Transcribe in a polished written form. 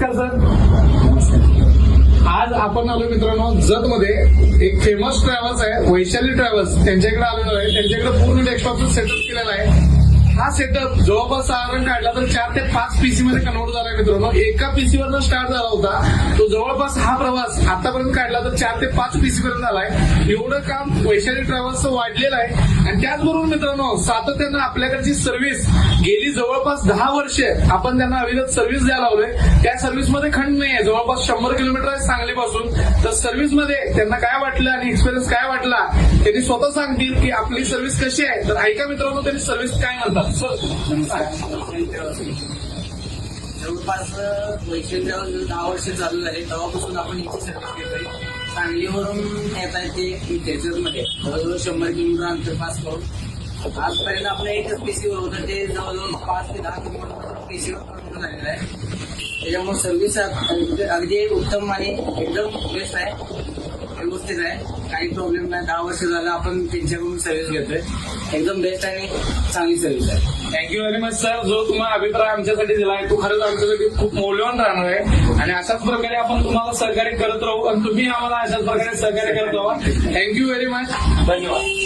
नमस्कार सर. आज आपण आलो मित्रांनो जतमध्ये एक फेमस ट्रॅव्हल्स आहे वैशाली ट्रॅव्हल्स, त्यांच्याकडे आलेलो आहे. त्यांच्याकडे पूर्ण डेस्कटॉपचा सेटअप केलेला आहे. हा सेटअप जवळपास साधारण काढला तर 4 ते 5 पीसी मध्ये कन्वर्ट झाला मित्रांनो. एका पीसीवर जो स्टार्ट झाला होता तो जवळपास हा प्रवास आतापर्यंत काढला तर 4 ते 5 पीसी पर्यंत झालाय. एवढं काम वैशाली ट्रॅव्हल्सचं वाढलेलं आहे. आणि त्याचबरोबर मित्रांनो सातत्यानं आपल्याकडची सर्व्हिस गेली जवळपास 10 वर्षे आपण त्यांना अविरत सर्व्हिस द्यायला लावलोय. त्या सर्व्हिसमध्ये खंड नाहीये. जवळपास 100 किलोमीटर आहे सांगलीपासून. तर सर्व्हिसमध्ये त्यांना काय वाटलं आणि एक्सपिरियन्स काय वाटला त्यांनी स्वतः सांगतील की आपली सर्व्हिस कशी आहे. तर ऐका मित्रांनो त्यांनी सर्व्हिस काय म्हणतात. जवळपास वैशाली ट्रॅव्हल्स 10 वर्ष चालू झाले. तेव्हापासून आपण याची सर्व्हिस घेतोय. सांगलीवरून येता येते त्याच्यामध्ये जवळजवळ 100 किलोमीटर अंतर पास करून आजपर्यंत आपलं एकच पीसीवर होतं ते जवळजवळ 5 ते 10 किलोमीटर पीसीवर करून झालेलं आहे. त्याच्यामुळे सर्व्हिस अगदी उत्तम आणि एकदम बेस्ट आहे, व्यवस्थित आहे, काही प्रॉब्लेम नाही. 10 वर्ष झालं आपण त्यांच्याकडून सर्व्हिस घेतोय. एकदम बेस्ट आणि चांगली सर्व्हिस आहे. Thank you very much sir. जो तुम्हाला अभिप्राय आमच्यासाठी दिलाय तो खरंच आमच्यासाठी खूप मौल्यवान राहणार आहे. आणि अशाच प्रकारे आपण तुम्हाला सहकार्य करत राहू आणि तुम्ही आम्हाला अशाच प्रकारे सहकार्य करत राहा. Thank you very much. धन्यवाद.